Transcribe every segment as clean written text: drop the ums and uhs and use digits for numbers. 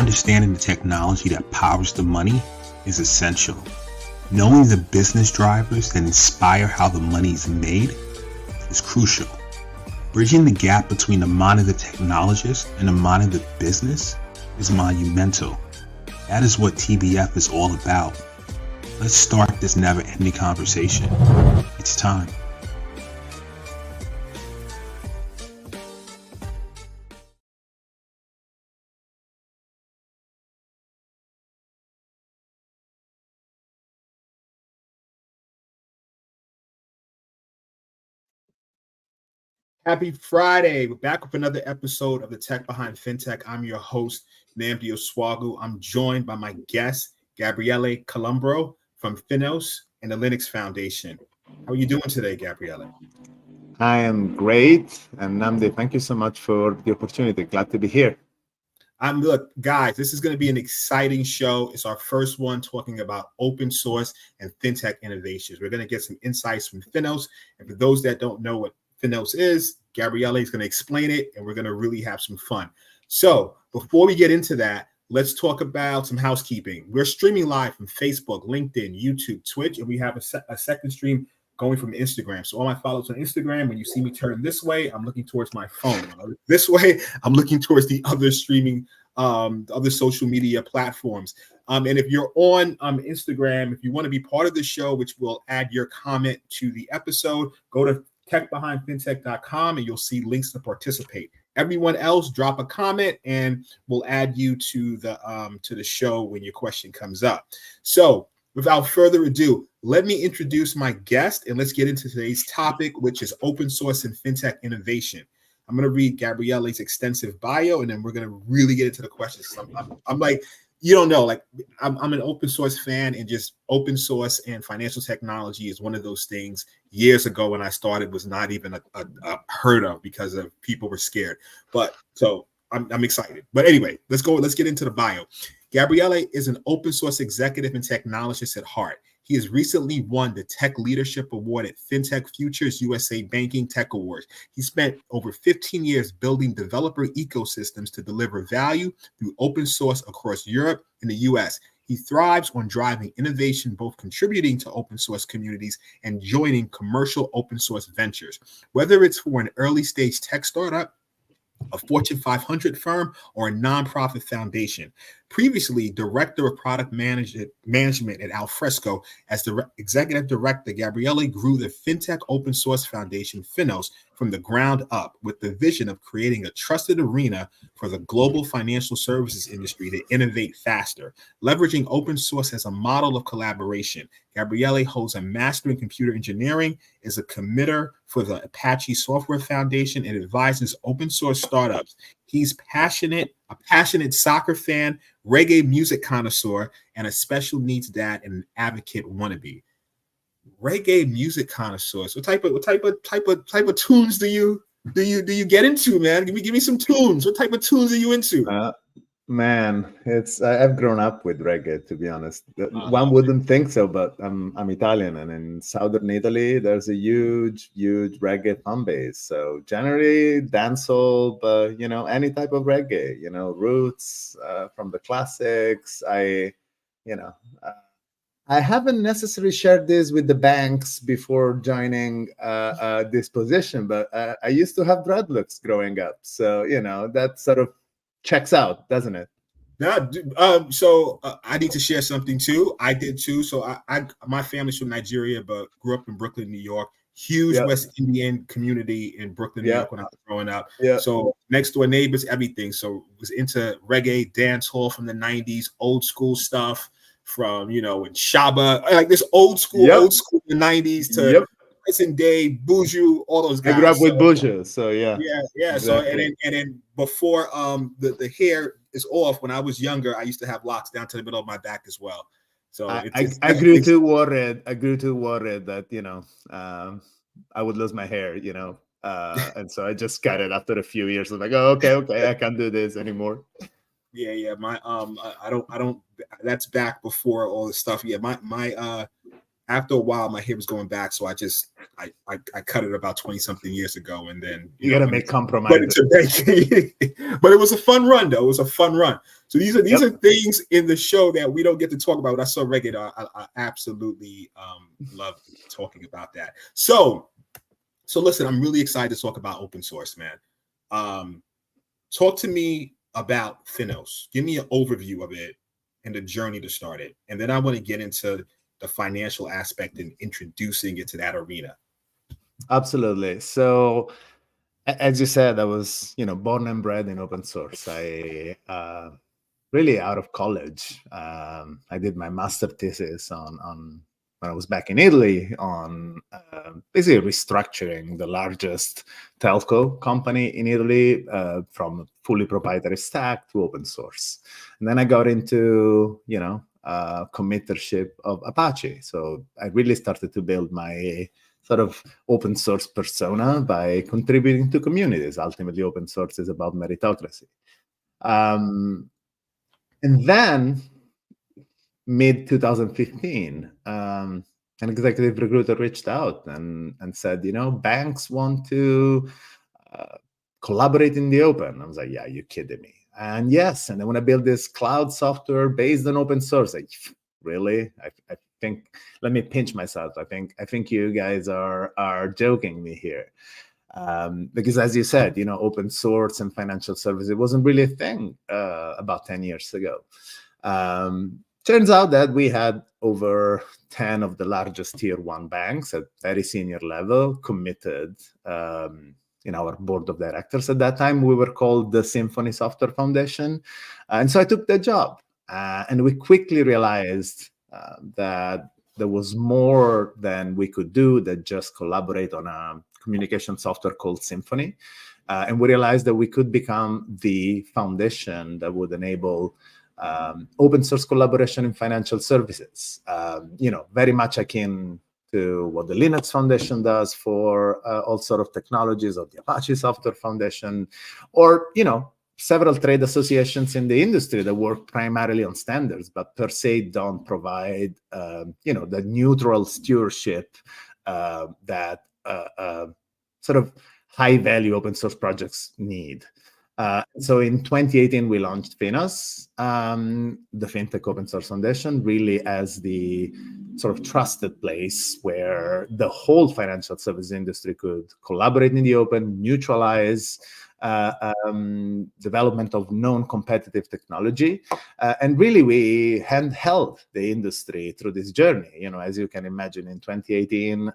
Understanding the technology that powers the money is essential. Knowing the business drivers that inspire how the money is made is crucial. Bridging the gap between the mind of the technologist and the mind of the business is monumental. That is what TBF is all about. Let's start this never-ending conversation. It's time. Happy Friday. We're back with another episode of the Tech Behind FinTech. I'm your host, Nnamdi Oswagu. I'm joined by my guest, Gabriele Columbro from FINOS and the Linux Foundation. How are you doing today, Gabriele? I am great. And Nnamdi, thank you so much for the opportunity. Glad to be here. Look, guys, this is going to be an exciting show. It's our first one talking about open source and fintech innovations. We're going to get some insights from FINOS. And for those that don't know what FINOS is, Gabriele is going to explain it, and we're going to really have some fun. So before we get into that, let's talk about some housekeeping. We're streaming live from Facebook, LinkedIn, YouTube, Twitch, and we have a second stream going from Instagram. So all my followers on Instagram, when you see me turn this way, I'm looking towards my phone. This way, I'm looking towards the other streaming, other social media platforms. And if you're on Instagram, if you want to be part of the show, which will add your comment to the episode, go to techbehindfintech.com and you'll see links to participate. Everyone else, drop a comment and we'll add you to the show when your question comes up. So without further ado, let me introduce my guest and let's get into today's topic, which is open source and fintech innovation. I'm going to read Gabriele's extensive bio and then we're going to really get into the questions. I'm like, you don't know, like I'm an open source fan, and just open source and financial technology is one of those things years ago when I started was not even a heard of because of people were scared. But so I'm excited. But anyway, let's get into the bio. Gabriele is an open source executive and technologist at heart. He has recently won the Tech Leadership Award at FinTech Futures USA Banking Tech Awards. He spent over 15 years building developer ecosystems to deliver value through open source across Europe and the US. He thrives on driving innovation, both contributing to open source communities and joining commercial open source ventures. Whether it's for an early stage tech startup, a Fortune 500 firm, or a nonprofit foundation. Previously, Director of Product Management at Alfresco, as the Executive Director, Gabriele grew the Fintech Open Source Foundation, FINOS, from the ground up with the vision of creating a trusted arena for the global financial services industry to innovate faster. Leveraging open source as a model of collaboration, Gabriele holds a Master in Computer Engineering, is a committer for the Apache Software Foundation, and advises open source startups. He's a passionate soccer fan, reggae music connoisseur, and a special needs dad and an advocate wannabe. Reggae music connoisseurs. What type of tunes do you get into, man? Give me some tunes. What type of tunes are you into? I've grown up with reggae, to be honest. One wouldn't think so, but I'm Italian, and in southern Italy, there's a huge reggae fan base. So generally dancehall, but any type of reggae, roots from the classics. I haven't necessarily shared this with the banks before joining this position, but I used to have dreadlocks growing up. So, that sort of checks out, doesn't it? Yeah. So I need to share something too. I did too. So my family's from Nigeria, but grew up in Brooklyn, New York. Huge West Indian community in Brooklyn, New York when I was growing up. So next door neighbors, everything. So was into reggae, dance hall from the 90s, old school stuff from, and Shaba, like this old school in the 90s to present day, Buju, all those guys. I grew up with Buju, so yeah. Exactly. So and then before the hair is off, when I was younger, I used to have locks down to the middle of my back as well. So I grew too worried. I grew too worried that I would lose my hair. And so I just cut it after a few years. I was like, oh, okay, I can't do this anymore. Yeah. My I don't. That's back before all this stuff. Yeah, my after a while, my hair was going back, so I cut it about 20 something years ago, and then you gotta make compromises. Went into banking. But it was a fun run, though. It was a fun run. So these are things in the show that we don't get to talk about. When I saw Reggae, I absolutely love talking about that. So listen, I'm really excited to talk about open source, man. Talk to me about FINOS. Give me an overview of it and the journey to start it, and then I want to get into the financial aspect and introducing it to that arena. Absolutely. So, as you said, I was, born and bred in open source. I really out of college, I did my master thesis on when I was back in Italy on basically restructuring the largest telco company in Italy from a fully proprietary stack to open source. And then I got into, committership of Apache. So I really started to build my sort of open source persona by contributing to communities. Ultimately, open source is about meritocracy. And then mid 2015, an executive recruiter reached out and said, banks want to collaborate in the open. I was like, yeah, you're kidding me. And yes, and I want to build this cloud software based on open source. Like, really? I think, let me pinch myself. I think you guys are joking me here. Because as you said, open source and financial services, it wasn't really a thing about 10 years ago. Turns out that we had over 10 of the largest tier 1 banks at very senior level committed in our board of directors. At that time, we were called the Symphony Software Foundation. And so I took the job. And we quickly realized that there was more than we could do than just collaborate on a communication software called Symphony. And we realized that we could become the foundation that would enable open source collaboration in financial services, very much akin to what the Linux Foundation does for all sort of technologies, or the Apache Software Foundation, or, several trade associations in the industry that work primarily on standards, but per se don't provide, the neutral stewardship that sort of high-value open source projects need. So in 2018, we launched FINOS, the Fintech Open Source Foundation, really as the sort of trusted place where the whole financial service industry could collaborate in the open, mutualize development of non-competitive technology. And really, we handheld the industry through this journey. As you can imagine, in 2018,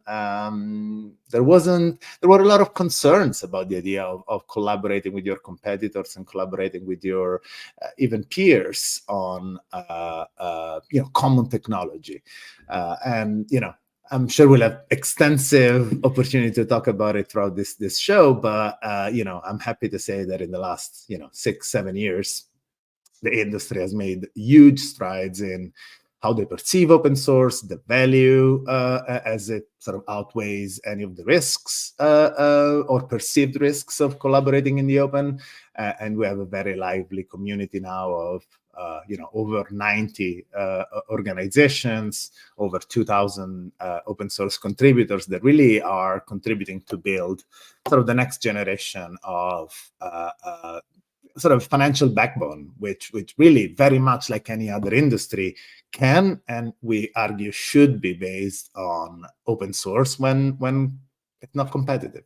there were a lot of concerns about the idea of collaborating with your competitors and collaborating with your even peers on common technology. And I'm sure we'll have extensive opportunity to talk about it throughout this show, but I'm happy to say that in the last 6-7 years, the industry has made huge strides in how they perceive open source, the value as it sort of outweighs any of the risks or perceived risks of collaborating in the open, and we have a very lively community now of over 90 organizations, over 2,000 open source contributors that really are contributing to build sort of the next generation of sort of financial backbone, which really very much like any other industry can, and we argue should be based on open source when it's not competitive.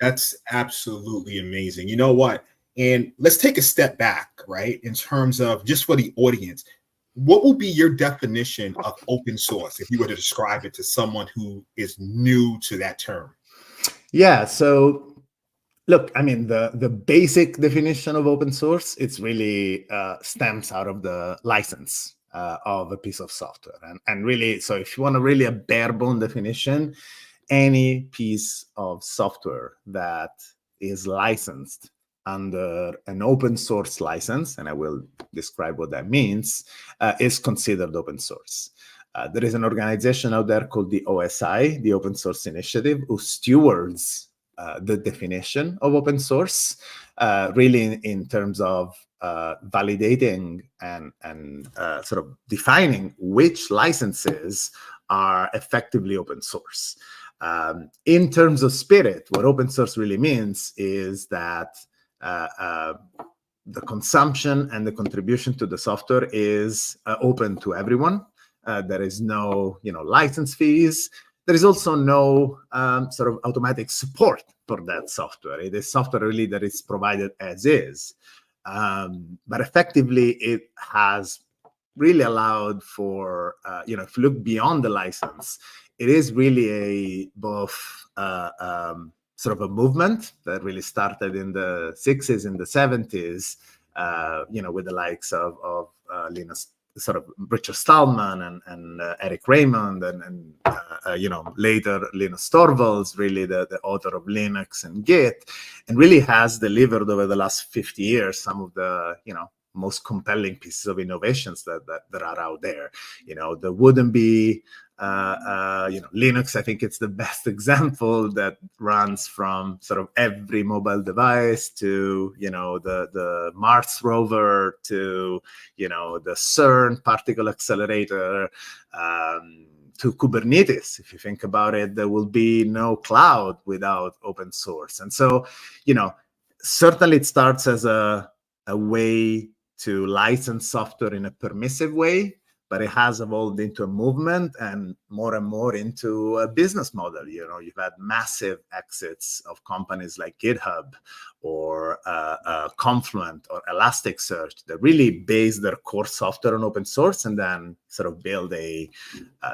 That's absolutely amazing. You know what? And let's take a step back, right? In terms of just for the audience, what will be your definition of open source if you were to describe it to someone who is new to that term? Yeah, so look, I mean, the basic definition of open source, it's really stems out of the license of a piece of software. And really, so if you want really a bare bone definition, any piece of software that is licensed under an open source license, and I will describe what that means, is considered open source. There is an organization out there called the OSI, the Open Source Initiative, who stewards the definition of open source, really in terms of validating and sort of defining which licenses are effectively open source. In terms of spirit, what open source really means is that the consumption and the contribution to the software is open to everyone. There is no, license fees. There is also no sort of automatic support for that software. It is software really that is provided as is. But effectively, it has really allowed for, if you look beyond the license, it is really both sort of a movement that really started in the 60s, in the 70s, with the likes of Linus, sort of Richard Stallman and Eric Raymond and later Linus Torvalds, really the author of Linux and Git, and really has delivered over the last 50 years some of the most compelling pieces of innovations that are out there. There wouldn't be Linux. I think it's the best example that runs from sort of every mobile device to the Mars rover to the CERN particle accelerator to Kubernetes. If you think about it, there will be no cloud without open source. And so certainly it starts as a way to license software in a permissive way, but it has evolved into a movement and more into a business model. You've had massive exits of companies like GitHub or Confluent or Elasticsearch that really base their core software on open source and then sort of build a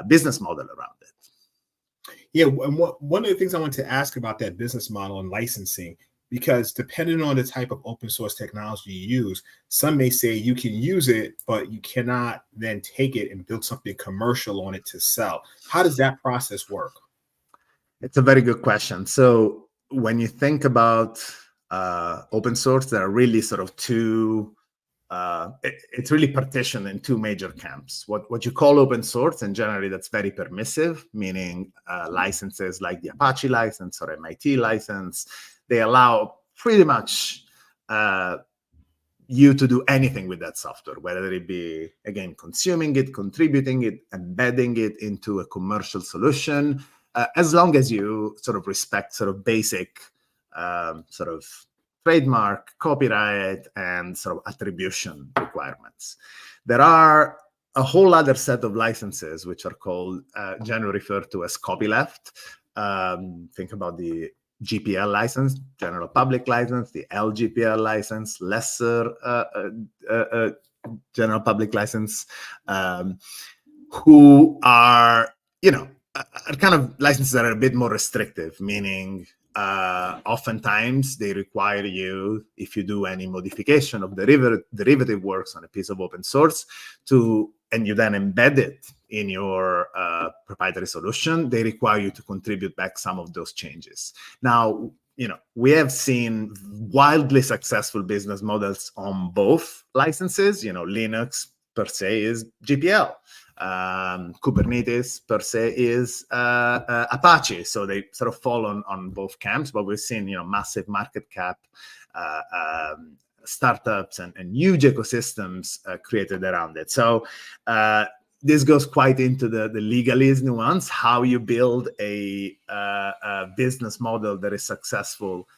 business model around it. Yeah, and one of the things I want to ask about that business model and licensing, because depending on the type of open source technology you use, some may say you can use it, but you cannot then take it and build something commercial on it to sell. How does that process work? It's a very good question. So when you think about open source, there are really sort of two, it's really partitioned in two major camps. What you call open source, and generally that's very permissive, meaning licenses like the Apache license or MIT license. They allow pretty much you to do anything with that software, whether it be, again, consuming it, contributing it, embedding it into a commercial solution, as long as you sort of respect sort of basic sort of trademark, copyright, and sort of attribution requirements. There are a whole other set of licenses, which are called, generally referred to as copyleft. Think about the GPL license, general public license, the LGPL license, lesser general public license, who are, are kind of licenses that are a bit more restrictive, meaning oftentimes they require you, if you do any modification of derivative works on a piece of open source, and you then embed it in your proprietary solution, they require you to contribute back some of those changes. Now, we have seen wildly successful business models on both licenses. Linux per se is GPL. Kubernetes per se is Apache. So they sort of fall on both camps, but we've seen, massive market cap startups and huge ecosystems created around it. So this goes quite into the legalese nuance, how you build a business model that is successful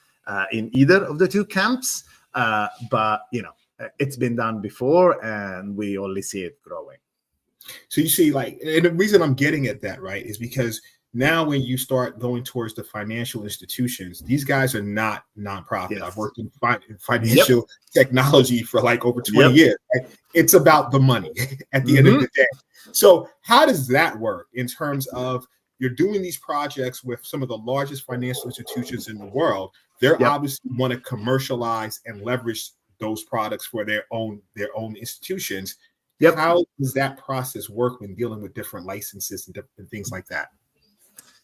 in either of the two camps. But, it's been done before and we only see it growing. So you see, and the reason I'm getting at that, right, is because now when you start going towards the financial institutions, these guys are not nonprofit. Yes. I've worked in financial technology for over 20 years. Right? It's about the money at the end of the day. So how does that work in terms of you're doing these projects with some of the largest financial institutions in the world? They're obviously want to commercialize and leverage those products for their own institutions. How does that process work when dealing with different licenses and different things like that?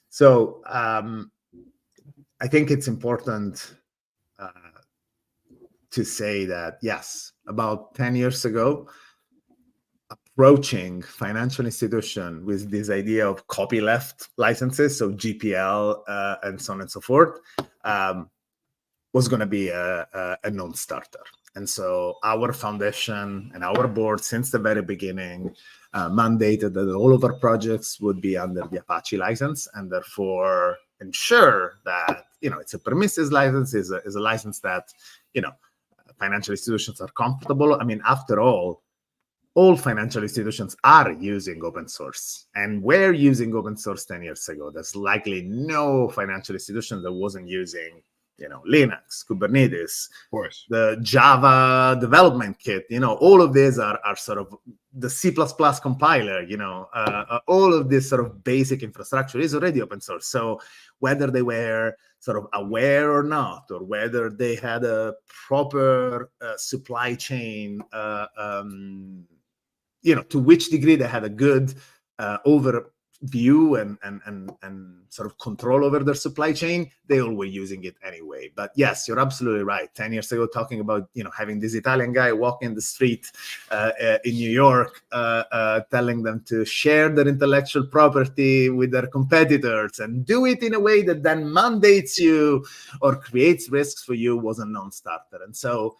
So I think it's important to say that, yes, about 10 years ago, approaching financial institution with this idea of copyleft licenses, so GPL and so on and so forth, was going to be a non-starter. And so our foundation and our board, since the very beginning, mandated that all of our projects would be under the Apache license, and therefore ensure that, it's a permissive license, is a license that, financial institutions are comfortable. I mean, after all financial institutions are using open source, and were using open source 10 years ago. There's likely no financial institution that wasn't using, Linux, Kubernetes, Of course, the Java development kit. All of these are sort of the C++ compiler. All of this sort of basic infrastructure is already open source. So whether they were sort of aware or not, or whether they had a proper supply chain, to which degree they had a good overview and sort of control over their supply chain, they all were using it anyway. But yes, you're absolutely right. 10 years ago, talking about, having this Italian guy walking the street in New York, telling them to share their intellectual property with their competitors and do it in a way that then mandates you or creates risks for you was a non-starter. And so,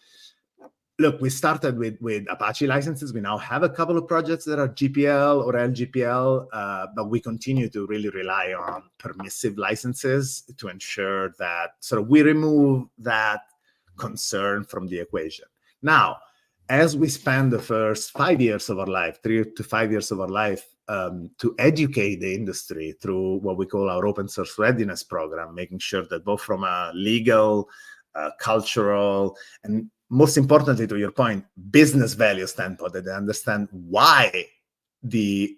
look, we started with Apache licenses. We now have a couple of projects that are GPL or LGPL, but we continue to really rely on permissive licenses to ensure that sort of we remove that concern from the equation. Now, as we spend the first 5 years of our life, 3 to 5 years of our life, to educate the industry through what we call our open source readiness program, making sure that both from a legal, cultural, and most importantly, to your point, business value standpoint, that they understand why the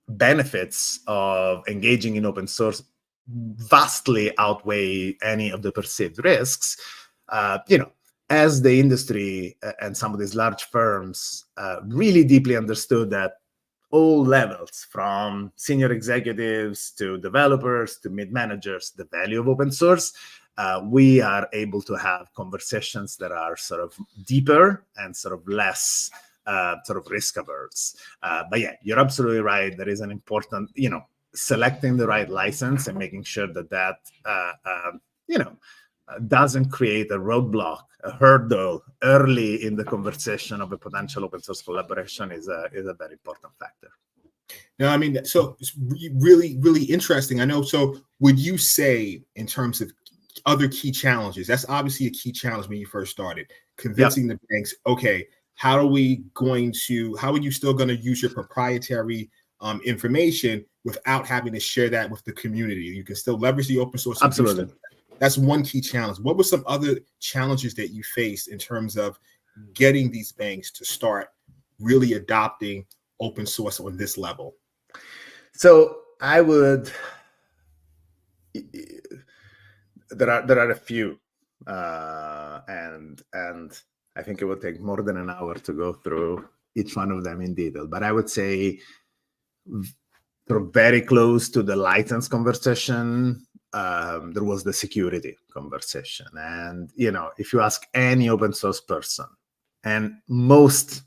benefits of engaging in open source vastly outweigh any of the perceived risks. As the industry and some of these large firms really deeply understood that all levels, from senior executives to developers to mid-managers, the value of open source, we are able to have conversations that are sort of deeper and sort of less sort of risk averse. But yeah, you're absolutely right. There is an important, selecting the right license and making sure that doesn't create a roadblock, a hurdle early in the conversation of a potential open source collaboration is a very important factor. No, I mean, so it's really, really interesting. I know. So would you say, in terms of other key challenges, that's obviously a key challenge when you first started, convincing the banks, okay, how are you still going to use your proprietary information without having to share that with the community? You can still leverage the open source. Absolutely. That's one key challenge. What were some other challenges that you faced in terms of getting these banks to start really adopting open source on this level? So I would, there are a few, and I think it would take more than an hour to go through each one of them in detail. But I would say very close to the license conversation, there was the security conversation. And, if you ask any open source person, and most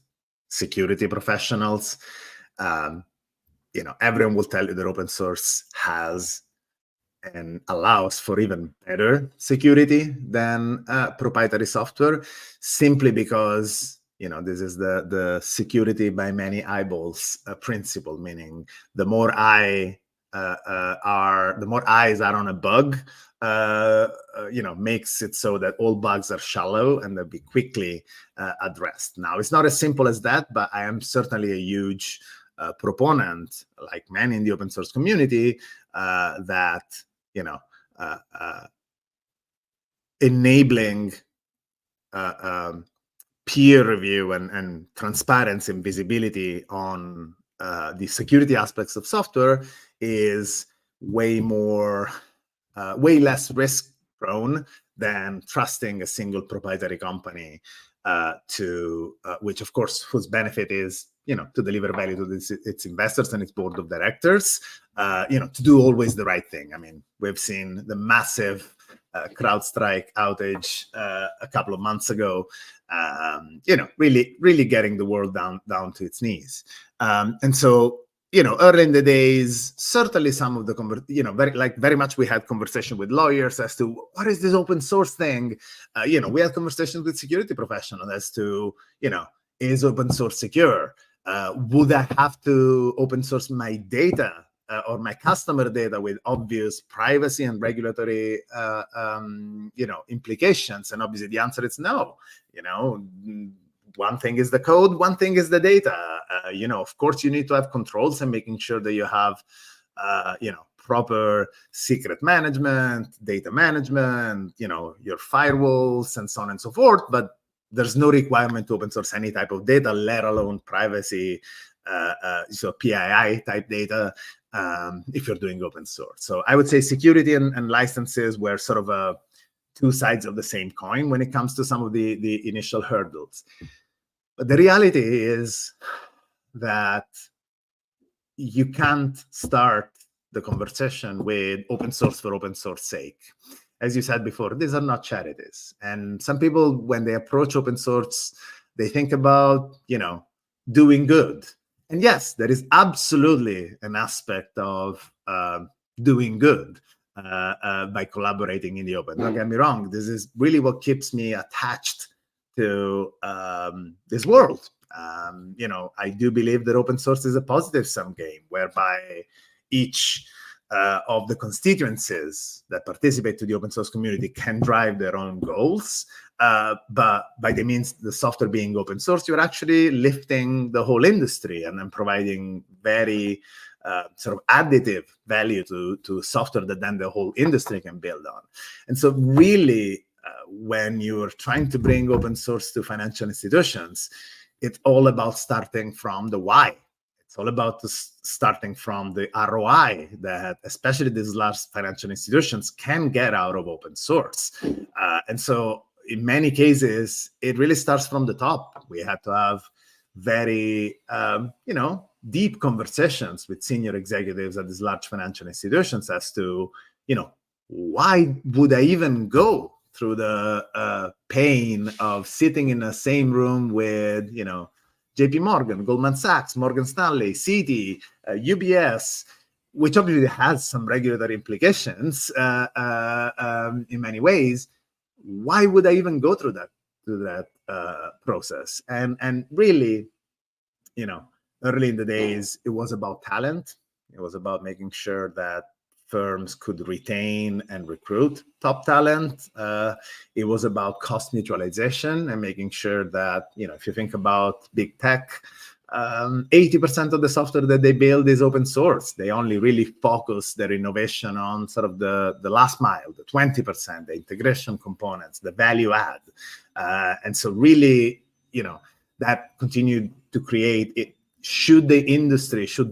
security professionals, everyone will tell you that open source has and allows for even better security than proprietary software, simply because this is the security by many eyeballs principle, meaning the more eyes are on a bug, makes it so that all bugs are shallow and they'll be quickly addressed. Now, it's not as simple as that, but I am certainly a huge proponent, like many in the open source community, that enabling peer review and transparency and visibility on the security aspects of software is way less risk prone than trusting a single proprietary company to which, of course, whose benefit is to deliver value to its investors and its board of directors, to do always the right thing. I mean, we've seen the massive CrowdStrike outage a couple of months ago, really getting the world down to its knees. And so early in the days, certainly some of the, very much we had conversation with lawyers as to what is this open source thing. We had conversations with security professionals as to, is open source secure? Would I have to open source my data or my customer data with obvious privacy and regulatory, implications? And obviously the answer is no. One thing is the code, one thing is the data. Of course, you need to have controls and making sure that you have, proper secret management, data management, your firewalls, and so on and so forth. But there's no requirement to open source any type of data, let alone privacy, so PII type data, if you're doing open source. So I would say security and licenses were sort of two sides of the same coin when it comes to some of the initial hurdles. But the reality is that you can't start the conversation with open source for open source sake. As you said before, these are not charities. And some people, when they approach open source, they think about, doing good. And yes, there is absolutely an aspect of doing good by collaborating in the open. Don't get me wrong. This is really what keeps me attached to this world. I do believe that open source is a positive sum game, whereby each of the constituencies that participate to the open source community can drive their own goals. But by the means the software being open source, you're actually lifting the whole industry and then providing very sort of additive value to software that then the whole industry can build on. And so really, when you're trying to bring open source to financial institutions, it's all about starting from the why. It's all about starting from the ROI that especially these large financial institutions can get out of open source. And so in many cases, it really starts from the top. We had to have very, deep conversations with senior executives at these large financial institutions as to, why would I even go through the pain of sitting in the same room with, JP Morgan, Goldman Sachs, Morgan Stanley, Citi, UBS, which obviously has some regulatory implications in many ways. Why would I even go through that process? And really, early in the days, it was about talent. It was about making sure that firms could retain and recruit top talent. It was about cost mutualization and making sure that, if you think about big tech, 80% of the software that they build is open source. They only really focus their innovation on sort of the last mile, the 20%, the integration components, the value add. And so really, that continued to create it. Should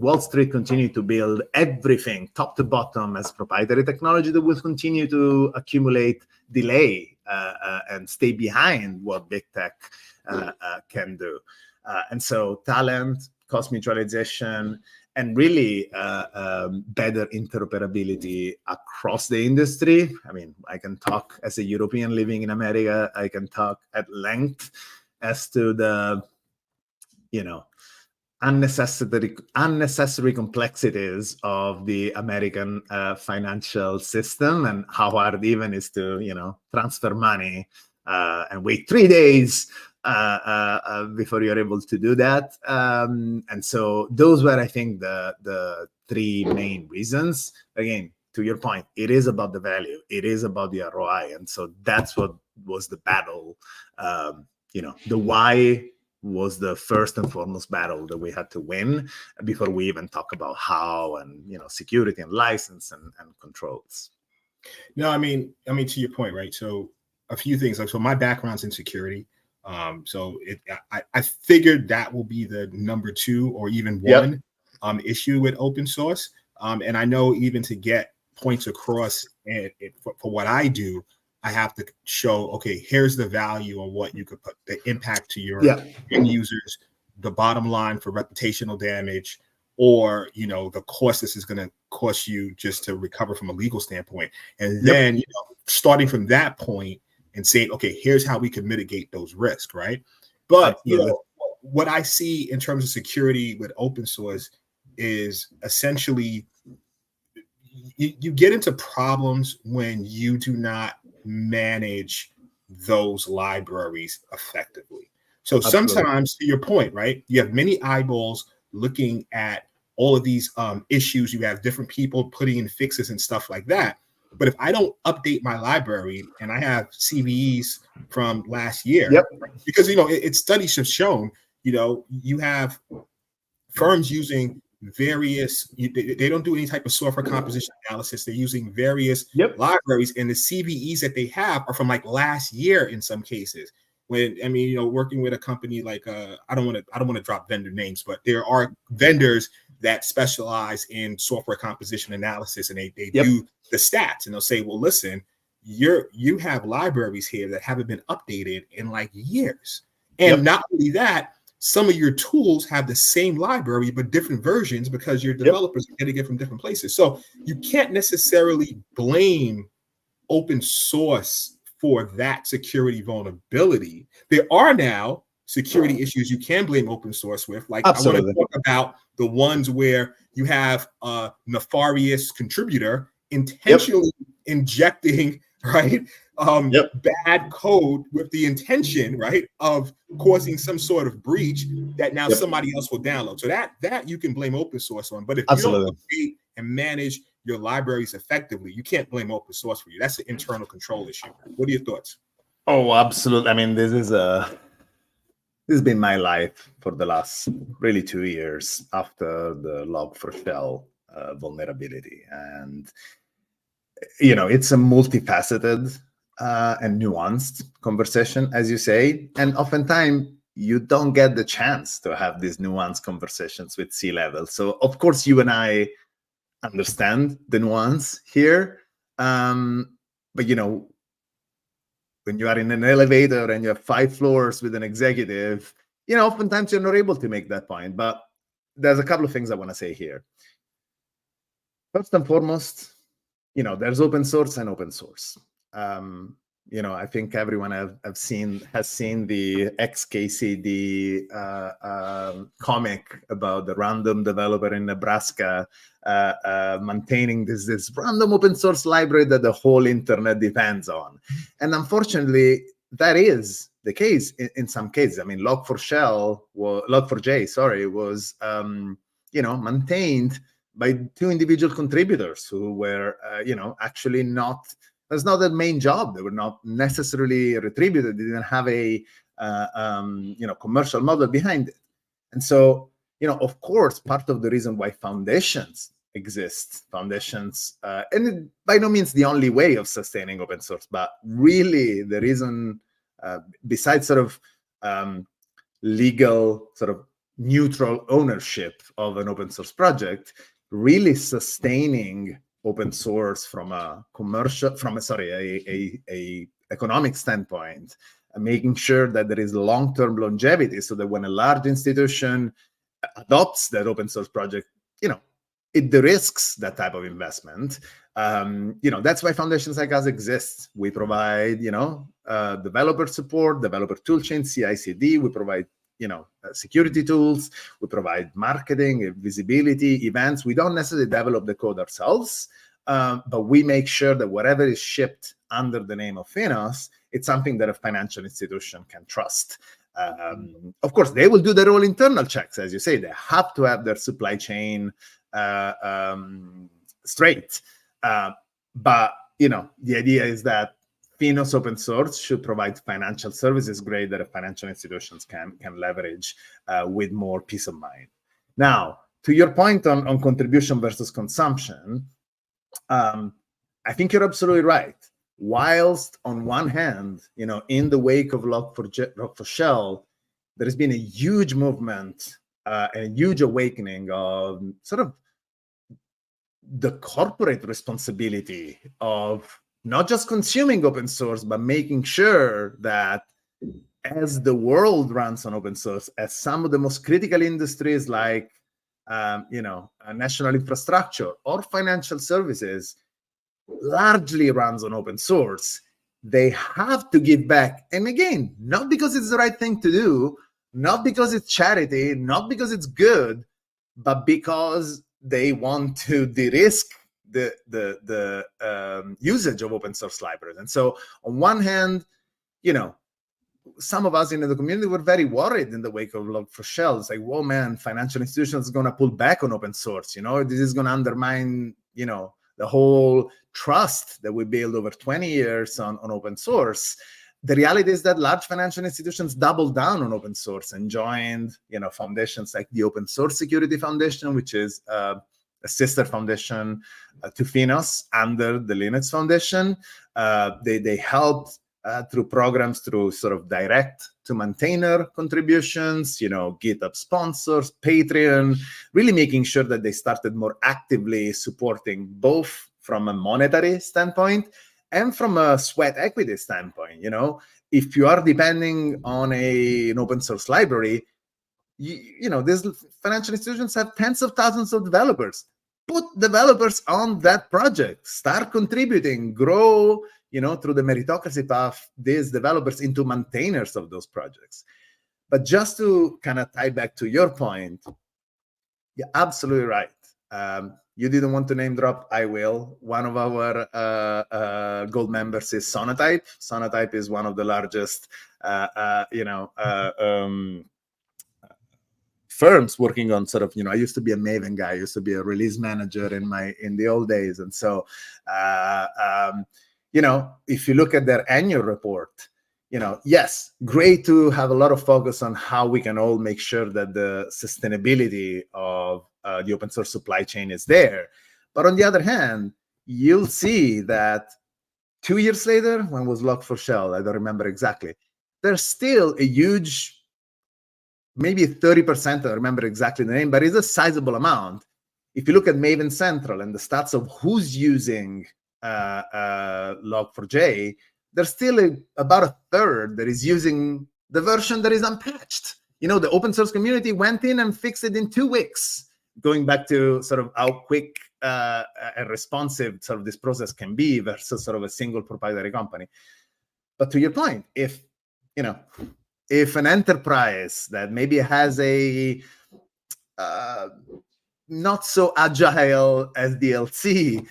Wall Street continue to build everything top to bottom as proprietary technology that will continue to accumulate delay and stay behind what big tech can do? And so talent, cost mutualization, and really better interoperability across the industry. I mean, I can talk as a European living in America, I can talk at length as to the, unnecessary complexities of the American financial system and how hard even is to, transfer money and wait 3 days before you're able to do that. And so those were, I think, the three main reasons. Again, to your point, it is about the value. It is about the ROI. And so that's what was the battle. The why was the first and foremost battle that we had to win before we even talk about how and, security and license and controls. No, I mean, to your point, right? So a few things. So my background's in security. So I figured that will be the number 2 or even one issue with open source. And I know even to get points across and for what I do, I have to show, okay, here's the value of what you could put, the impact to your end users, the bottom line for reputational damage, or, the cost this is going to cost you just to recover from a legal standpoint. And then, starting from that point and saying, okay, here's how we can mitigate those risks, right? But, what I see in terms of security with open source, is essentially you get into problems when you do not manage those libraries effectively. So Absolutely. sometimes, to your point, right, you have many eyeballs looking at all of these issues. You have different people putting in fixes and stuff like that. But if I don't update my library, and I have CVEs from last year, Yep. because it's studies have shown, you have firms using various, they don't do any type of software composition analysis. They're using various libraries, and the CVEs that they have are from like last year in some cases. Working with a company like I don't want to drop vendor names, but there are vendors that specialize in software composition analysis, and they do the stats, and they'll say, well, listen, you have libraries here that haven't been updated in like years. And not only that, some of your tools have the same library but different versions because your developers are getting it from different places. So you can't necessarily blame open source for that security vulnerability. There are now security issues you can blame open source with. Like, absolutely. I want to talk about the ones where you have a nefarious contributor intentionally injecting bad code with the intention, of causing some sort of breach that now somebody else will download. So that you can blame open source on. But if you don't update and manage your libraries effectively, you can't blame open source for you. That's an internal control issue. What are your thoughts? Oh, absolutely. I mean, this has been my life for the last really 2 years after the Log4Shell vulnerability. And, it's a multifaceted and nuanced conversation, as you say. And oftentimes, you don't get the chance to have these nuanced conversations with C-level. So, of course, you and I understand the nuance here. But, when you are in an elevator and you have 5 floors with an executive, oftentimes you're not able to make that point. But there's a couple of things I want to say here. First and foremost, there's open source and open source. I think everyone has seen the XKCD comic about the random developer in Nebraska maintaining this random open source library that the whole internet depends on. And unfortunately, that is the case in some cases. I mean, Log4j was maintained by 2 individual contributors who were actually not. That's not their main job. They were not necessarily retributed. They didn't have a commercial model behind it. And so, of course, part of the reason why foundations exist, and by no means the only way of sustaining open source, but really the reason, besides sort of legal, sort of neutral ownership of an open source project, really sustaining open source from a economic standpoint, making sure that there is long-term longevity, so that when a large institution adopts that open source project, it de-risks that type of investment. That's why foundations like us exist. We provide, developer support, developer toolchain, CI/CD. We provide, security tools. We provide marketing, visibility, events. We don't necessarily develop the code ourselves, but we make sure that whatever is shipped under the name of FINOS, it's something that a financial institution can trust. Of course, they will do their own internal checks. As you say, they have to have their supply chain straight. But, the idea is that FINOS open source should provide financial services grade that financial institutions can leverage with more peace of mind. Now, to your point on contribution versus consumption, I think you're absolutely right. Whilst on one hand, in the wake of Log4Shell, there has been a huge movement and a huge awakening of sort of the corporate responsibility of not just consuming open source, but making sure that as the world runs on open source, as some of the most critical industries like, national infrastructure or financial services largely runs on open source, they have to give back. And again, not because it's the right thing to do, not because it's charity, not because it's good, but because they want to de-risk the usage of open source libraries. And so on one hand, some of us in the community were very worried in the wake of Log4Shell. It's like, whoa, man, financial institutions are going to pull back on open source. This is going to undermine, the whole trust that we built over 20 years on open source. The reality is that large financial institutions doubled down on open source and joined, foundations like the Open Source Security Foundation, which is a sister foundation to FINOS under the Linux Foundation. They helped through programs, through sort of direct to maintainer contributions, GitHub sponsors, Patreon, really making sure that they started more actively supporting both from a monetary standpoint and from a sweat equity standpoint. If you are depending on an open source library, these financial institutions have tens of thousands of developers. Put developers on that project, start contributing, grow, through the meritocracy path, these developers into maintainers of those projects. But just to kind of tie back to your point, you're absolutely right. You didn't want to name drop, I will. One of our gold members is Sonatype. Sonatype is one of the largest, firms working on sort of, I used to be a Maven guy, I used to be a release manager in the old days. And so, if you look at their annual report, yes, great to have a lot of focus on how we can all make sure that the sustainability of the open source supply chain is there. But on the other hand, you'll see that 2 years later, when was Log4Shell, I don't remember exactly, there's still a huge, maybe 30%, I don't remember exactly the name, but it's a sizable amount. If you look at Maven Central and the stats of who's using Log4j, there's still about a third that is using the version that is unpatched. The open source community went in and fixed it in 2 weeks, going back to sort of how quick and responsive sort of this process can be versus sort of a single proprietary company. But to your point, if an enterprise that maybe has a not so agile SDLC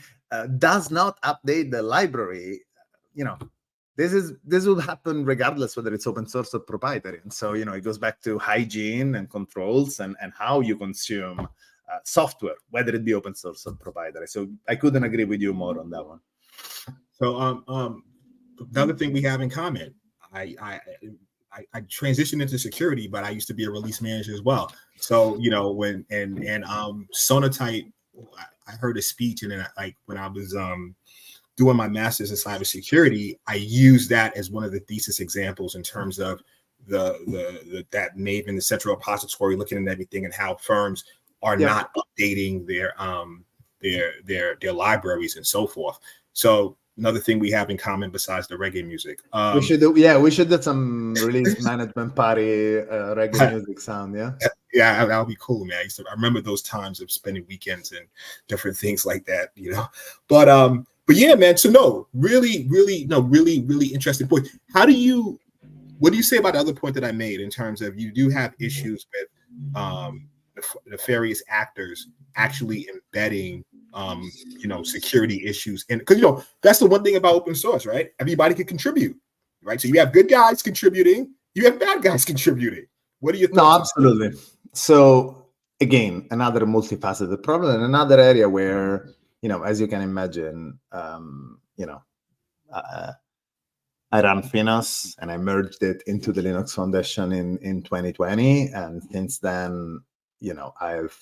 does not update the library, this will happen regardless whether it's open source or proprietary. And so, it goes back to hygiene and controls and how you consume software, whether it be open source or proprietary. So I couldn't agree with you more on that one. So another thing we have in common, I transitioned into security, but I used to be a release manager as well. So, when Sonatype, I heard a speech, and then when I was doing my master's in cybersecurity, I used that as one of the thesis examples in terms of that Maven, the central repository, looking at everything and how firms are not updating their libraries and so forth. So another thing we have in common besides the reggae music. We should do some release management party reggae music sound. Yeah, that would be cool, man. I remember those times of spending weekends and different things like that, But yeah, man. So really interesting point. What do you say about the other point that I made in terms of you do have issues with nefarious actors actually embedding security issues, and because that's the one thing about open source, right? Everybody can contribute, right? So you have good guys contributing, you have bad guys contributing. What are your thoughts? No, absolutely. So again, another multifaceted problem, and another area where as you can imagine, I ran FINOS and I merged it into the Linux Foundation in 2020, and since then, I've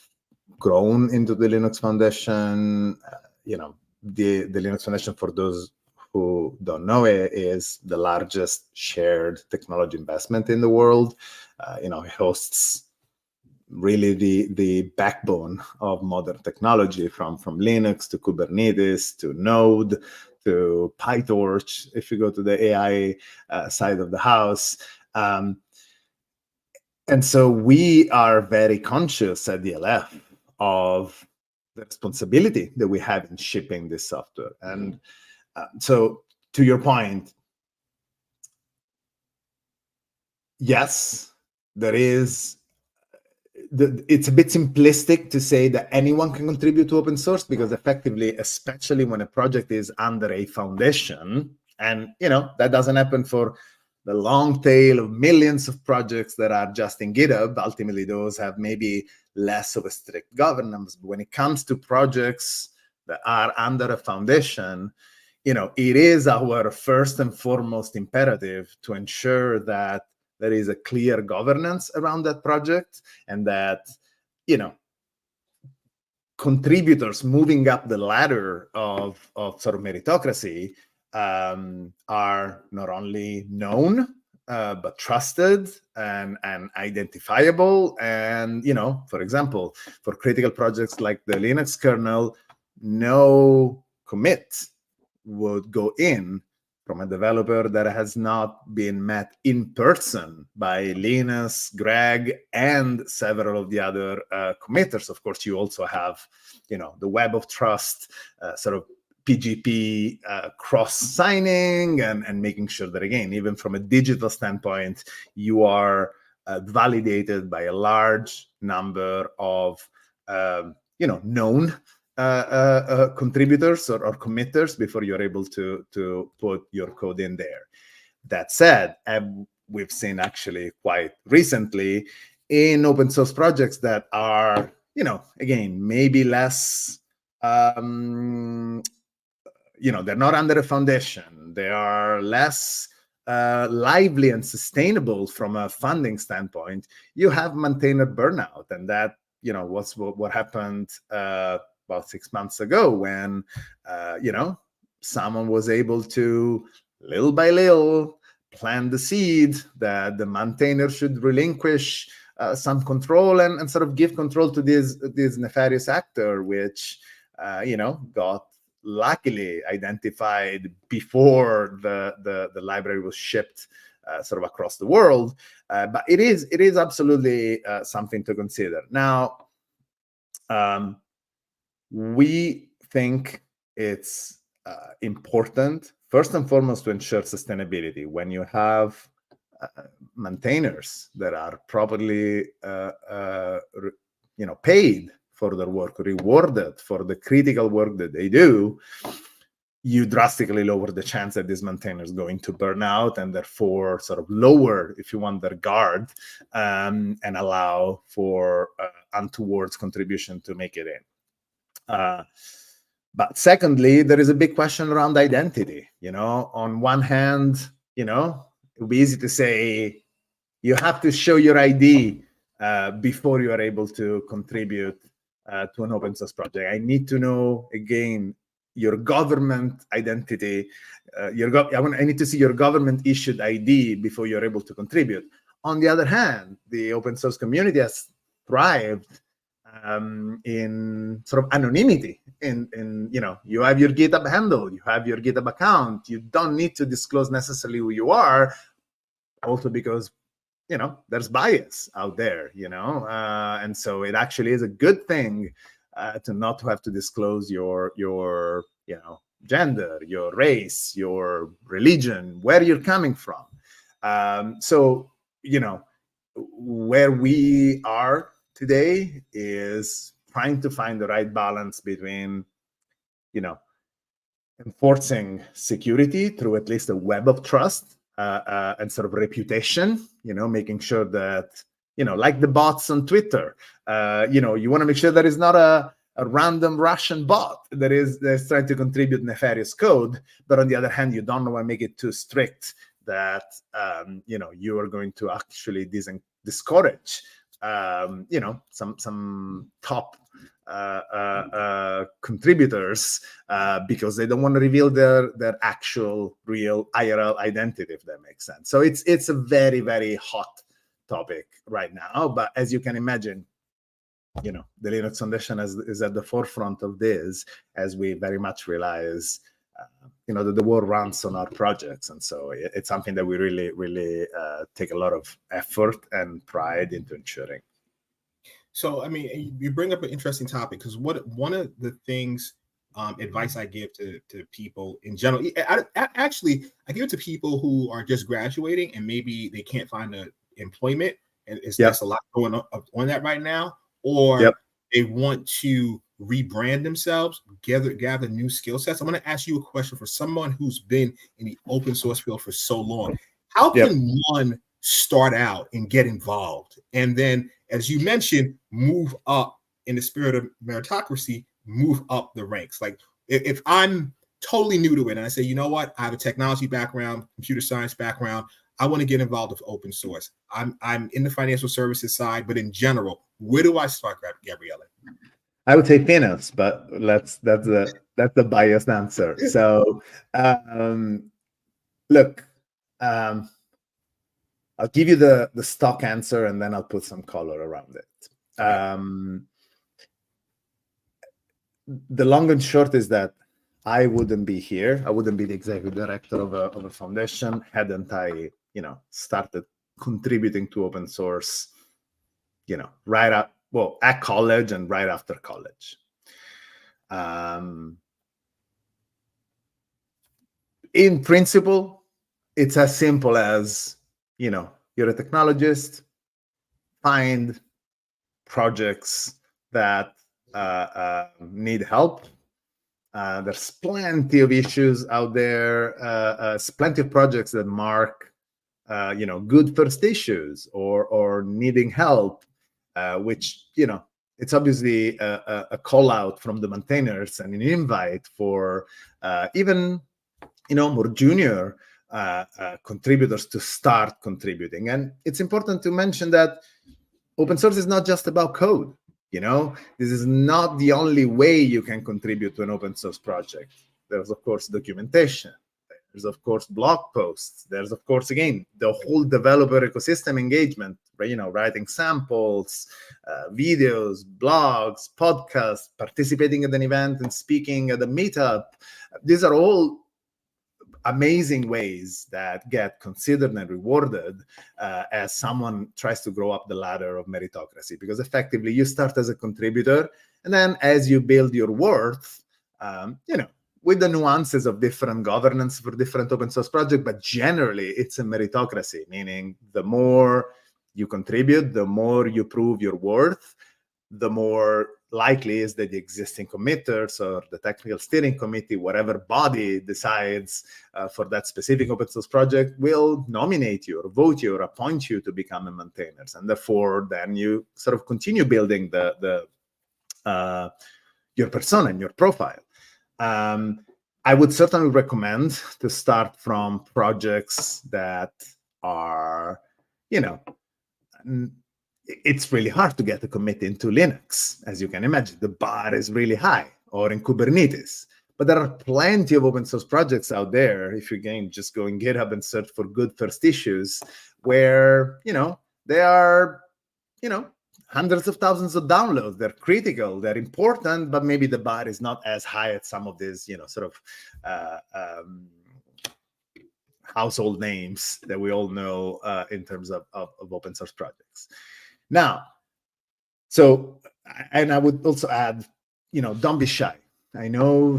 grown into the Linux Foundation. The Linux Foundation, for those who don't know it, is the largest shared technology investment in the world. It hosts really the backbone of modern technology, from Linux to Kubernetes to Node to PyTorch, if you go to the AI side of the house. And so we are very conscious at DLF of the responsibility that we have in shipping this software. And so to your point, yes, there is it's a bit simplistic to say that anyone can contribute to open source, because effectively, especially when a project is under a foundation, and that doesn't happen for the long tail of millions of projects that are just in GitHub. Ultimately, those have maybe less of a strict governance. But when it comes to projects that are under a foundation, it is our first and foremost imperative to ensure that there is a clear governance around that project, and that, contributors moving up the ladder of sort of meritocracy are not only known, but trusted and identifiable. And, for example, for critical projects like the Linux kernel, no commit would go in from a developer that has not been met in person by Linus, Greg, and several of the other committers. Of course, you also have, the web of trust, sort of PGP cross-signing and making sure that, again, even from a digital standpoint, you are validated by a large number of, known contributors or committers before you're able to put your code in there. That said, we've seen actually quite recently in open source projects that are, again, maybe less, they're not under a foundation. They are less lively and sustainable from a funding standpoint. You have maintainer burnout, and that, was what happened about 6 months ago when, someone was able to, little by little, plant the seed that the maintainer should relinquish some control and sort of give control to this nefarious actor, which, got luckily identified before the library was shipped sort of across the world. But it is absolutely something to consider. Now, we think it's important, first and foremost, to ensure sustainability. When you have maintainers that are properly, paid for their work, rewarded for the critical work that they do, you drastically lower the chance that these maintainers are going to burn out, and therefore sort of lower, if you want, their guard, and allow for untowards contribution to make it in. But secondly, there is a big question around identity. On one hand, it would be easy to say you have to show your ID before you are able to contribute to an open source project. I need to know, again, your government identity. I need to see your government issued ID before you're able to contribute. On the other hand, the open source community has thrived in sort of anonymity. You have your GitHub handle, you have your GitHub account. You don't need to disclose necessarily who you are, also because there's bias out there. And so it actually is a good thing to not have to disclose your gender, your race, your religion, where you're coming from. So where we are today is trying to find the right balance between, enforcing security through at least a web of trust and sort of reputation, making sure that, like the bots on Twitter, you want to make sure there is not a random Russian bot that's trying to contribute nefarious code. But on the other hand, you don't want to make it too strict that, you are going to actually discourage some top contributors because they don't want to reveal their actual real IRL identity, if that makes sense. So it's a very, very hot topic right now. But as you can imagine, the Linux Foundation is at the forefront of this, as we very much realize that the world runs on our projects. And so it's something that we really, really take a lot of effort and pride into ensuring. So, I mean, you bring up an interesting topic, because one of the things, advice I give to people in general, I give it to people who are just graduating and maybe they can't find employment, and Yep. there's a lot going on that right now, or Yep. they want to rebrand themselves, gather new skill sets. I'm going to ask you a question for someone who's been in the open source field for so long. How can one start out and get involved, and then, as you mentioned, move up in the spirit of meritocracy, move up the ranks? Like, if I'm totally new to it and I say, you know what, I have a technology background, computer science background, I want to get involved with open source. I'm in the financial services side, but in general, where do I start, Gabriele? I would say FINOS, but that's the biased answer. So look, I'll give you the stock answer, and then I'll put some color around it. The long and short is that I wouldn't be here. I wouldn't be the executive director of a foundation hadn't I, started contributing to open source, at college and right after college. In principle, it's as simple as, you're a technologist, find projects that need help. There's plenty of issues out there, plenty of projects that mark, good first issues or needing help, which, it's obviously a call out from the maintainers and an invite for even, more junior contributors to start contributing. And it's important to mention that open source is not just about code. This is not the only way you can contribute to an open source project. There's, of course, documentation. There's, of course, blog posts. There's, of course, again, the whole developer ecosystem engagement, writing samples, videos, blogs, podcasts, participating at an event and speaking at a meetup. These are all amazing ways that get considered and rewarded as someone tries to grow up the ladder of meritocracy, because effectively you start as a contributor, and then as you build your worth, with the nuances of different governance for different open source projects, but generally it's a meritocracy, meaning the more you contribute, the more you prove your worth, the more likely is that the existing committers or the technical steering committee, whatever body decides for that specific open source project, will nominate you or vote you or appoint you to become a maintainer. And therefore, then you sort of continue building your persona and your profile. I would certainly recommend to start from projects that are, it's really hard to get a commit into Linux, as you can imagine. The bar is really high, or in Kubernetes. But there are plenty of open source projects out there, if you can just go in GitHub and search for good first issues, where, they are, hundreds of thousands of downloads. They're critical, they're important, but maybe the bar is not as high as some of these, sort of household names that we all know in terms of open source projects. Now, and I would also add, don't be shy. I know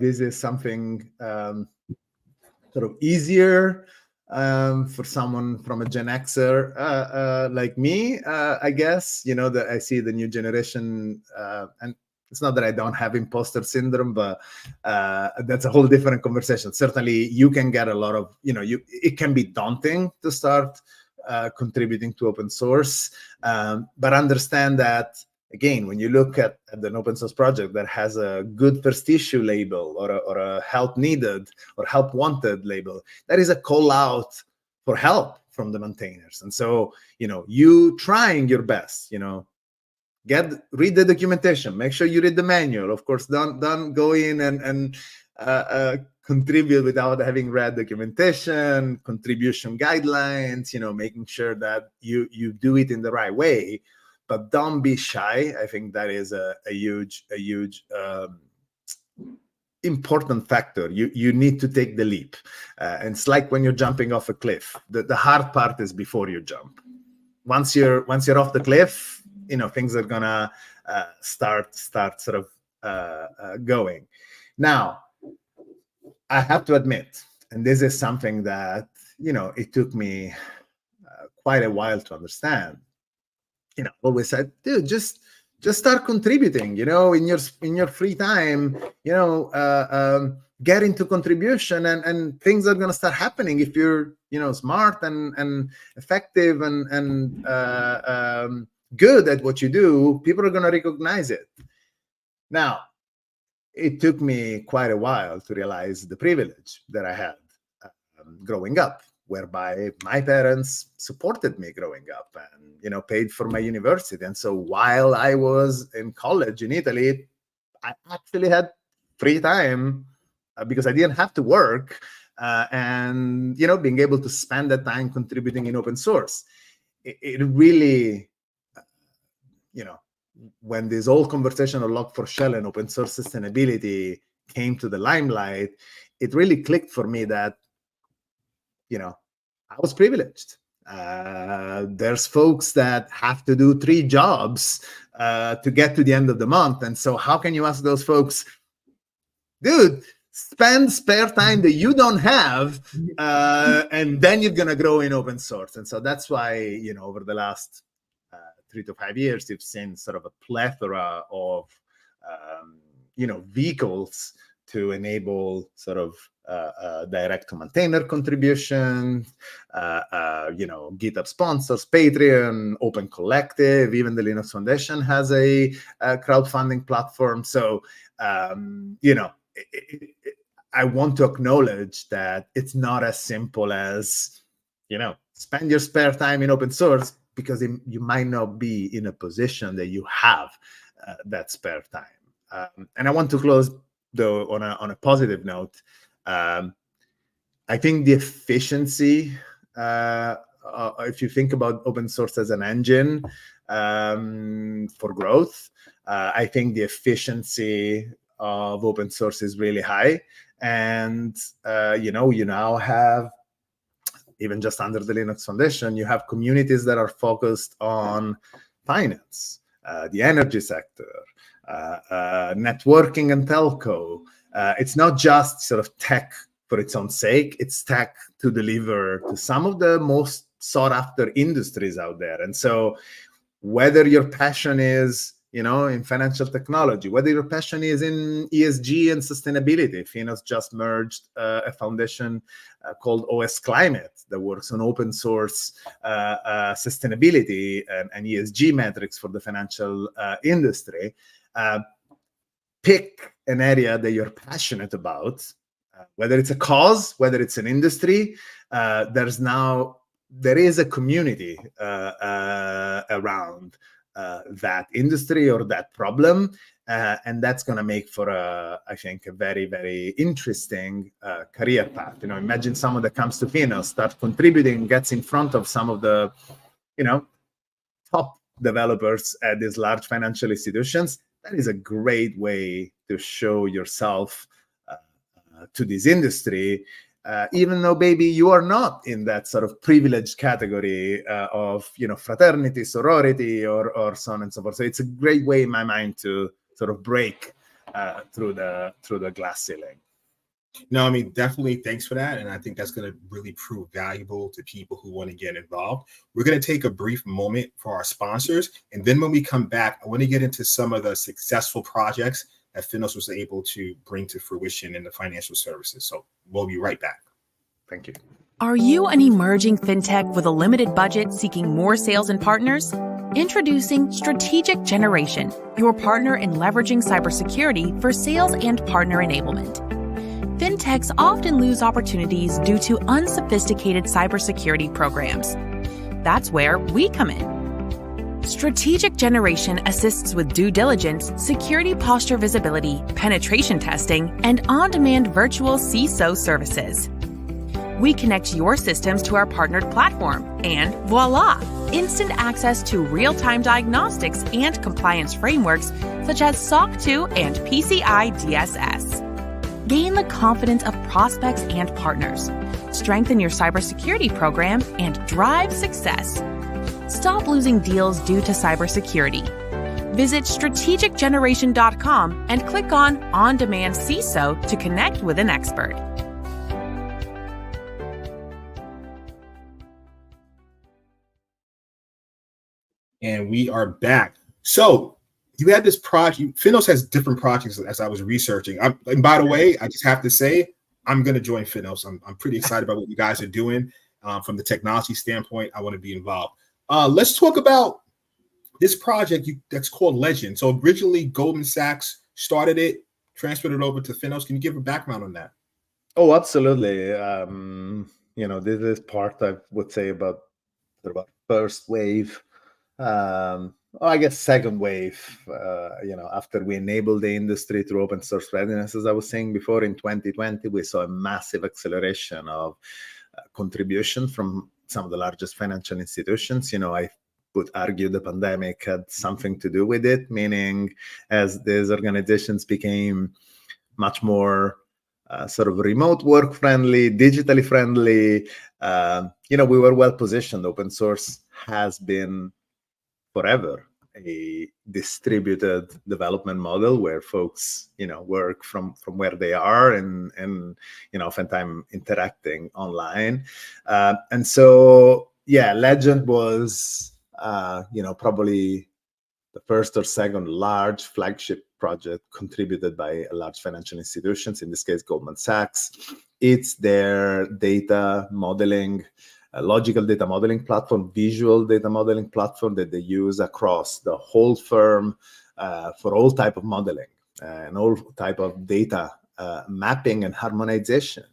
this is something sort of easier for someone from a Gen Xer like me, I guess. That I see the new generation, and it's not that I don't have imposter syndrome, but that's a whole different conversation. Certainly, you can get a lot of, it can be daunting to start contributing to open source, but understand that, again, when you look at an open source project that has a good first issue label or a help needed or help wanted label, that is a call out for help from the maintainers. And so, you trying your best, read the documentation, make sure you read the manual. Of course, don't go in and contribute without having read documentation, contribution guidelines, making sure that you do it in the right way. But don't be shy. I think that is a huge important factor. You need to take the leap. And it's like when you're jumping off a cliff. The hard part is before you jump. Once you're off the cliff, things are gonna start sort of going. Now, I have to admit, and this is something that it took me quite a while to understand. Always said, dude, just start contributing, in your free time, get into contribution, and things are going to start happening if you're, smart and effective and good at what you do. People are going to recognize it. Now, it took me quite a while to realize the privilege that I had growing up, whereby my parents supported me growing up and, paid for my university. And so while I was in college in Italy, I actually had free time because I didn't have to work and, being able to spend that time contributing in open source. It really, when this whole conversation of Log4Shell and open source sustainability came to the limelight, it really clicked for me that, I was privileged. There's folks that have to do 3 jobs to get to the end of the month. And so how can you ask those folks, dude, spend spare time that you don't have, and then you're going to grow in open source? And so that's why, over the last 3 to 5 years, you've seen sort of a plethora of, vehicles to enable sort of direct to maintainer contribution, GitHub sponsors, Patreon, Open Collective, even the Linux Foundation has a crowdfunding platform. So, I want to acknowledge that it's not as simple as, spend your spare time in open source, because you might not be in a position that you have that spare time. And I want to close, though, on a positive note. I think the efficiency, if you think about open source as an engine for growth, I think the efficiency of open source is really high. And, you now have, even just under the Linux Foundation, you have communities that are focused on finance, the energy sector, networking and telco. It's not just sort of tech for its own sake. It's tech to deliver to some of the most sought after industries out there. And so whether your passion is, in financial technology, whether your passion is in ESG and sustainability, FINOS just merged a foundation called OS Climate that works on open source sustainability and ESG metrics for the financial industry. Pick an area that you're passionate about, whether it's a cause, whether it's an industry. There is a community around that industry or that problem, and that's going to make for I think a very, very interesting career path. Imagine someone that comes to FINOS, starts contributing, gets in front of some of the top developers at these large financial institutions. That is a great way to show yourself to this industry, even though maybe you are not in that sort of privileged category of fraternity, sorority, or so on and so forth. So it's a great way, in my mind, to sort of break through the glass ceiling. No, I mean, definitely thanks for that. And I think that's going to really prove valuable to people who want to get involved. We're going to take a brief moment for our sponsors. And then when we come back, I want to get into some of the successful projects that FINOS was able to bring to fruition in the financial services. So we'll be right back. Thank you. Are you an emerging fintech with a limited budget seeking more sales and partners? Introducing Strategic Generation, your partner in leveraging cybersecurity for sales and partner enablement. Fintechs often lose opportunities due to unsophisticated cybersecurity programs. That's where we come in. Strategic Generation assists with due diligence, security posture visibility, penetration testing, and on-demand virtual CISO services. We connect your systems to our partnered platform, and voila! Instant access to real-time diagnostics and compliance frameworks such as SOC 2 and PCI DSS. Gain the confidence of prospects and partners. Strengthen your cybersecurity program and drive success. Stop losing deals due to cybersecurity. Visit strategicgeneration.com and click on On-Demand CISO to connect with an expert. And we are back. So you had this project. FINOS has different projects as I was researching. And by the way, I just have to say, I'm going to join FINOS. I'm pretty excited about what you guys are doing. From the technology standpoint, I want to be involved. Let's talk about this project that's called Legend. So originally, Goldman Sachs started it, transferred it over to FINOS. Can you give a background on that? Oh, absolutely. This is part, I would say, about first wave. I guess second wave, after we enabled the industry through open source readiness, as I was saying before, in 2020, we saw a massive acceleration of contribution from some of the largest financial institutions. I would argue the pandemic had something to do with it, meaning as these organizations became much more sort of remote work friendly, digitally friendly, we were well positioned. Open source has been forever a distributed development model where folks, work from where they are and oftentimes interacting online. And so, Legend was, probably the first or second large flagship project contributed by large financial institutions, in this case, Goldman Sachs. It's their data modeling, logical data modeling platform, visual data modeling platform that they use across the whole firm for all type of modeling and all type of data mapping and harmonization,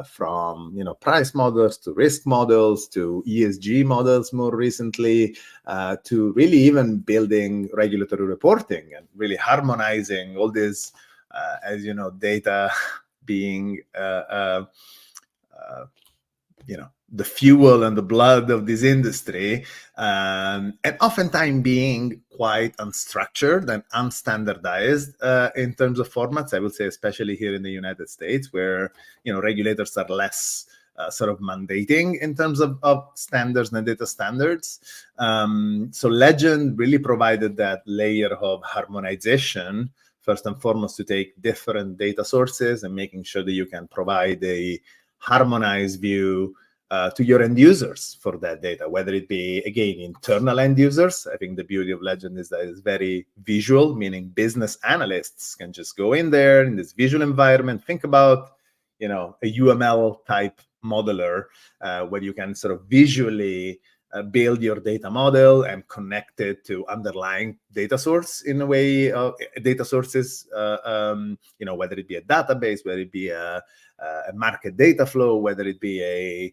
from, price models to risk models to ESG models more recently, to really even building regulatory reporting and really harmonizing all this, as you know, data being, the fuel and the blood of this industry, and oftentimes being quite unstructured and unstandardized in terms of formats. I would say, especially here in the United States, where regulators are less sort of mandating in terms of standards and data standards. So Legend really provided that layer of harmonization, first and foremost, to take different data sources and making sure that you can provide a harmonized view to your end users for that data, whether it be, again, internal end users. I think the beauty of Legend is that it's very visual, meaning business analysts can just go in there in this visual environment. Think about, a UML type modeler where you can sort of visually build your data model and connect it to underlying data source in a way, data sources, whether it be a database, whether it be a market data flow, whether it be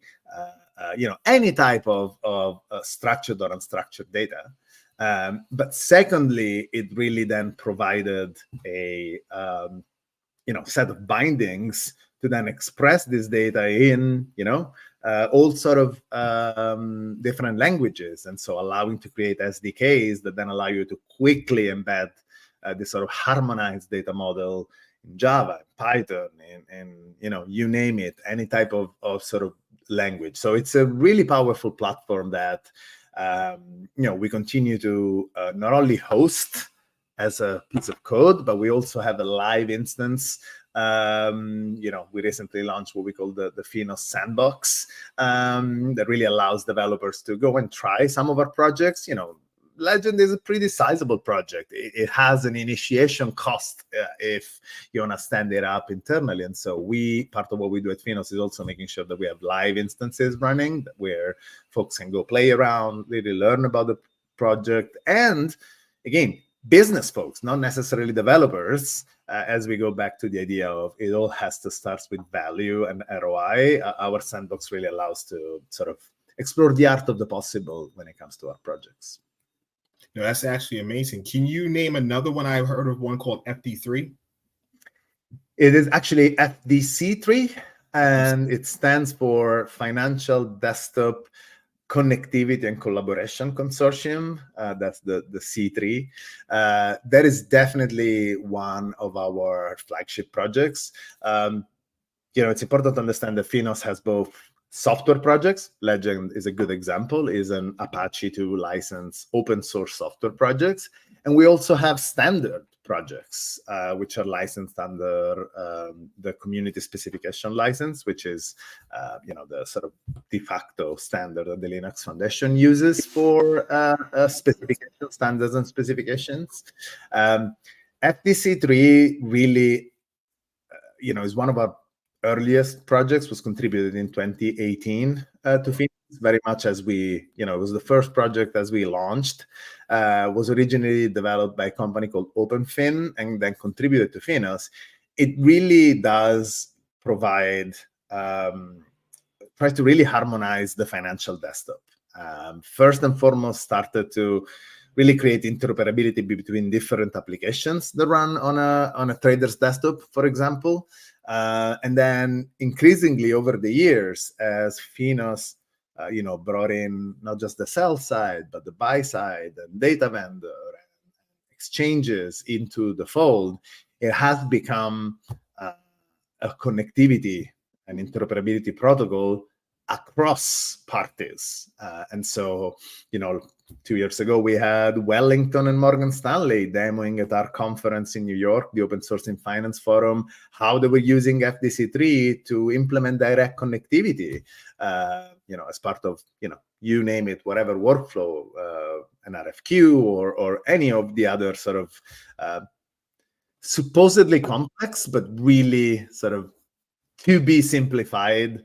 any type of structured or unstructured data. But secondly, it really then provided a set of bindings to then express this data in all sort of different languages, and so allowing to create SDKs that then allow you to quickly embed this sort of harmonized data model in Java, Python, and you name it, any type of sort of language. So it's a really powerful platform that we continue to not only host as a piece of code, but we also have a live instance. We recently launched what we call the FINOS sandbox that really allows developers to go and try some of our projects. Legend is a pretty sizable project. It has an initiation cost if you want to stand it up internally. And so part of what we do at FINOS is also making sure that we have live instances running where folks can go play around, really learn about the project. And again, business folks, not necessarily developers, as we go back to the idea of it all has to start with value and ROI. Our sandbox really allows to sort of explore the art of the possible when it comes to our projects. That's actually amazing. Can you name another one? I've heard of one called FD3. It is actually FDC3, and it stands for Financial Desktop Connectivity and Collaboration Consortium. That's the C3. That is definitely one of our flagship projects. It's important to understand that FINOS has both software projects. Legend is a good example, is an Apache 2 license open source software projects. And we also have standard projects, which are licensed under the community specification license, which is the sort of de facto standard that the Linux Foundation uses for specification standards and specifications. FDC3 really, is one of our earliest projects, was contributed in 2018 to FINOS, very much as it was the first project as we launched, was originally developed by a company called OpenFin and then contributed to FINOS. It really does provide, tries to really harmonize the financial desktop. First and foremost, started to really create interoperability between different applications that run on a trader's desktop, for example. And then increasingly over the years, as FINOS, brought in not just the sell side, but the buy side and data vendor and exchanges into the fold, it has become a connectivity and interoperability protocol across parties. And so, 2 years ago, we had Wellington and Morgan Stanley demoing at our conference in New York, the Open Source in Finance Forum, how they were using FDC3 to implement direct connectivity, as part of, you name it, whatever workflow, an RFQ or any of the other sort of supposedly complex, but really sort of to be simplified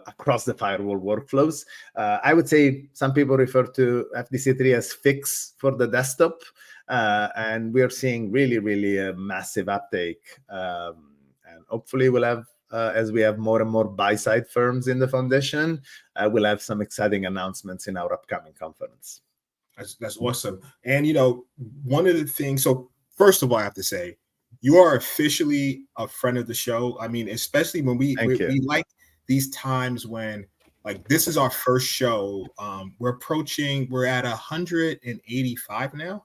across the firewall workflows. I would say some people refer to FDC3 as fix for the desktop, and we are seeing really, really a massive uptake. And hopefully we'll have, as we have more and more buy-side firms in the foundation, we'll have some exciting announcements in our upcoming conference. That's awesome. And, one of the things, so first of all, I have to say, you are officially a friend of the show. I mean, especially when we like these times when, like, this is our first show. We're at 185 now.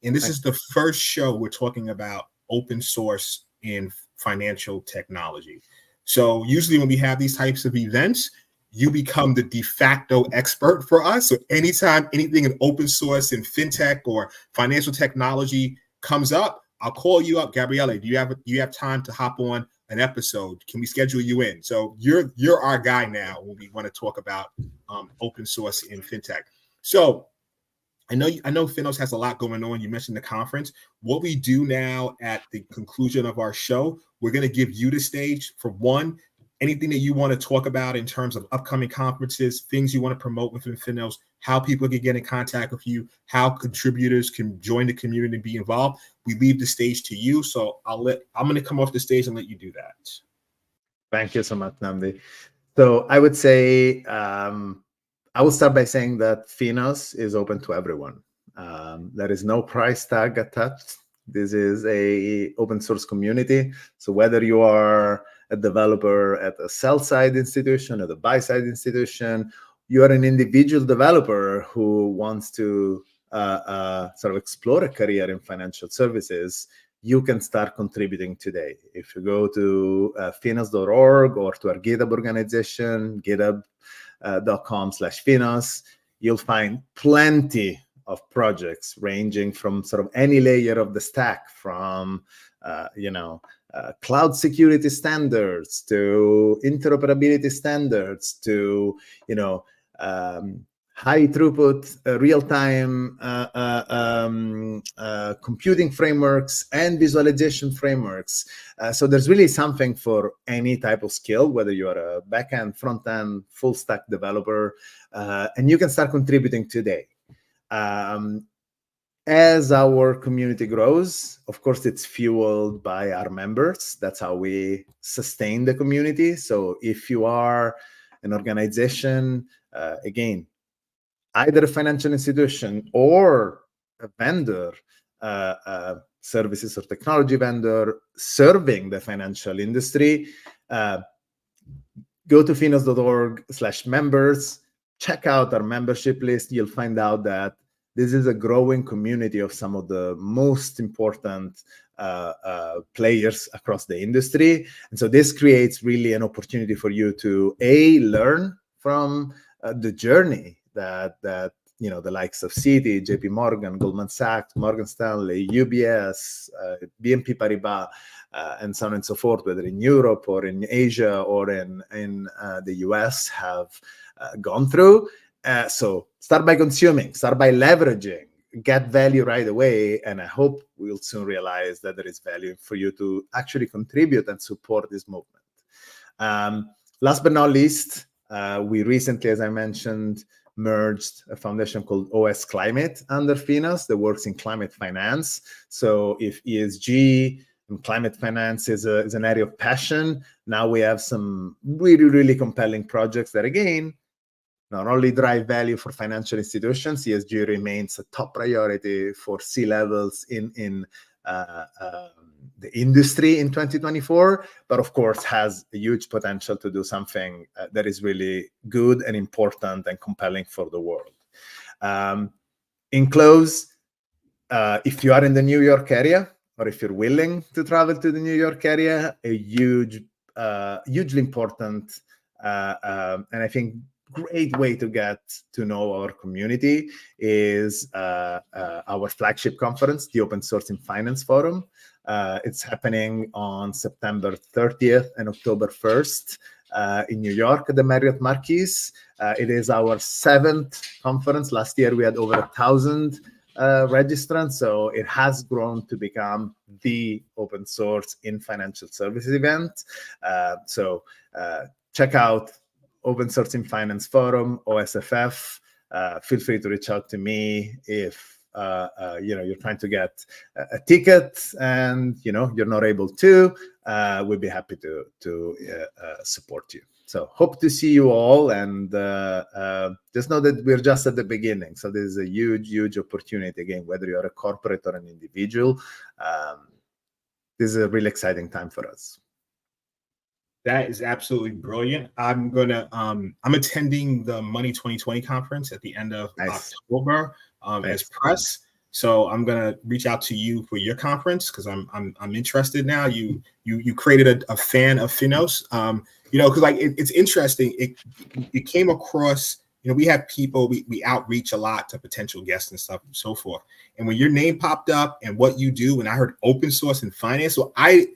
And this is the first show we're talking about open source in financial technology. So usually when we have these types of events, you become the de facto expert for us. So anytime anything in open source and fintech or financial technology comes up, I'll call you up, Gabriele. Do you have time to hop on an episode? Can we schedule you in? So you're our guy now when we want to talk about open source in fintech. So I know FINOS has a lot going on. You mentioned the conference. What we do now at the conclusion of our show, we're going to give you the stage for anything that you want to talk about in terms of upcoming conferences, things you want to promote within FINOS, how people can get in contact with you, how contributors can join the community and be involved. We leave the stage to you. So I'm going to come off the stage and let you do that. Thank you so much, Nnamdi. So I would say, I will start by saying that FINOS is open to everyone. There is no price tag attached. This is a open source community. So whether you are a developer at a sell-side institution, at a buy-side institution, you are an individual developer who wants to sort of explore a career in financial services, you can start contributing today. If you go to finos.org or to our GitHub organization, github.com/finos, you'll find plenty of projects ranging from sort of any layer of the stack, from cloud security standards to interoperability standards to high throughput real-time computing frameworks and visualization frameworks. So there's really something for any type of skill, whether you are a back-end, front-end, full-stack developer, and you can start contributing today. As our community grows, of course, it's fueled by our members. That's how we sustain the community. So if you are an organization, again, either a financial institution or a vendor, services or technology vendor serving the financial industry, go to finos.org/members, check out our membership list. You'll find out that this is a growing community of some of the most important players across the industry. And so this creates really an opportunity for you to learn from the journey that the likes of Citi, JP Morgan, Goldman Sachs, Morgan Stanley, UBS, BNP Paribas, and so on and so forth, whether in Europe or in Asia or in the US, have gone through. So start by consuming, start by leveraging, get value right away. And I hope we'll soon realize that there is value for you to actually contribute and support this movement. Last but not least, we recently, as I mentioned, merged a foundation called OS Climate under FINOS that works in climate finance. So if ESG and climate finance is an area of passion, now we have some really, really compelling projects that, again, not only drive value for financial institutions. ESG remains a top priority for C-levels in the industry in 2024, but of course has a huge potential to do something that is really good and important and compelling for the world. In close, if you are in the New York area, or if you're willing to travel to the New York area, a hugely important and I think great way to get to know our community is our flagship conference, the Open Source in Finance Forum. It's happening on September 30th and October 1st in New York at the Marriott Marquis. It is our 7th conference. Last year we had over 1,000 registrants, so it has grown to become the open source in financial services event. So check out Open Source in Finance Forum, OSFF. Feel free to reach out to me if you're trying to get a ticket and you're not able to. We'd be happy to support you. So hope to see you all, and just know that we're just at the beginning. So this is a huge opportunity. Again, whether you're a corporate or an individual, this is a really exciting time for us. That is absolutely brilliant. I'm attending the Money 2020 conference at the end of October as press. So I'm gonna reach out to you for your conference because I'm interested now. You created a fan of FINOS. Because like it's interesting. It came across. We have people we outreach a lot to potential guests and stuff and so forth. And when your name popped up and what you do, and I heard open source and finance, so I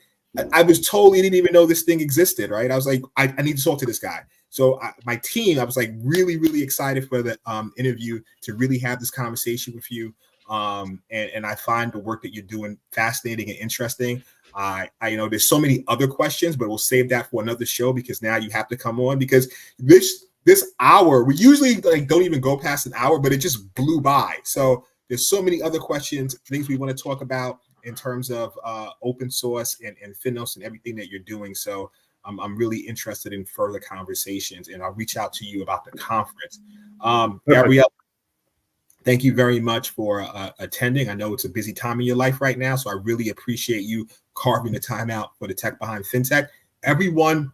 was told he didn't even know this thing existed, right? I was like, I need to talk to this guy. So my team, I was like really, really excited for the interview to really have this conversation with you. And I find the work that you're doing fascinating and interesting. I there's so many other questions, but we'll save that for another show because now you have to come on because this hour, we usually don't even go past an hour, but it just blew by. So there's so many other questions, things we want to talk about in terms of open source and FINOS and everything that you're doing. So I'm really interested in further conversations, and I'll reach out to you about the conference. Gabriele, thank you very much for attending. I know it's a busy time in your life right now, so I really appreciate you carving the time out for the Tech Behind FinTech. Everyone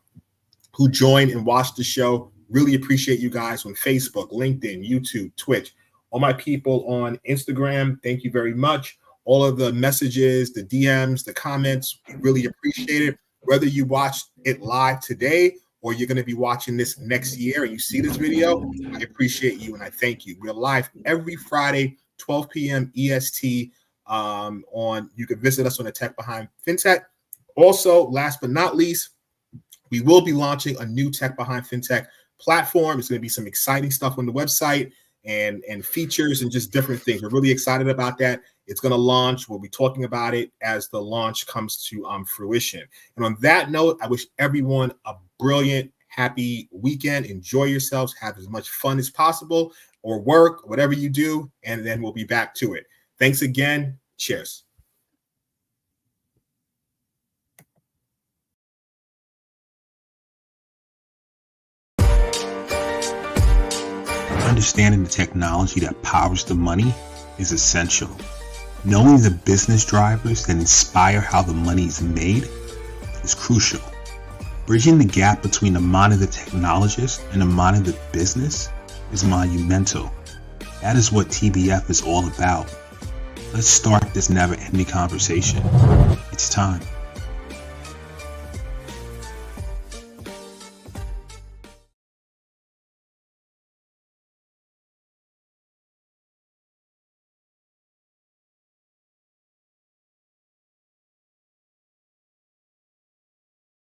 who joined and watched the show, really appreciate you guys on Facebook, LinkedIn, YouTube, Twitch. All my people on Instagram, thank you very much. All of the messages, the DMs, the comments, really appreciate it. Whether you watched it live today or you're going to be watching this next year and you see this video, I appreciate you and I thank you. We're live every Friday, 12 p.m. EST. You can visit us on the Tech Behind FinTech. Also, last but not least, we will be launching a new Tech Behind FinTech platform. It's going to be some exciting stuff on the website and features and just different things. We're really excited about that. It's going to launch. We'll be talking about it as the launch comes to fruition. And on that note, I wish everyone a brilliant, happy weekend. Enjoy yourselves. Have as much fun as possible or work, whatever you do, and then we'll be back to it. Thanks again. Cheers. Understanding the technology that powers the money is essential. Knowing the business drivers that inspire how the money is made is crucial. Bridging the gap between the mind of the technologist and the mind of the business is monumental. That is what TBF is all about. Let's start this never-ending conversation. It's time.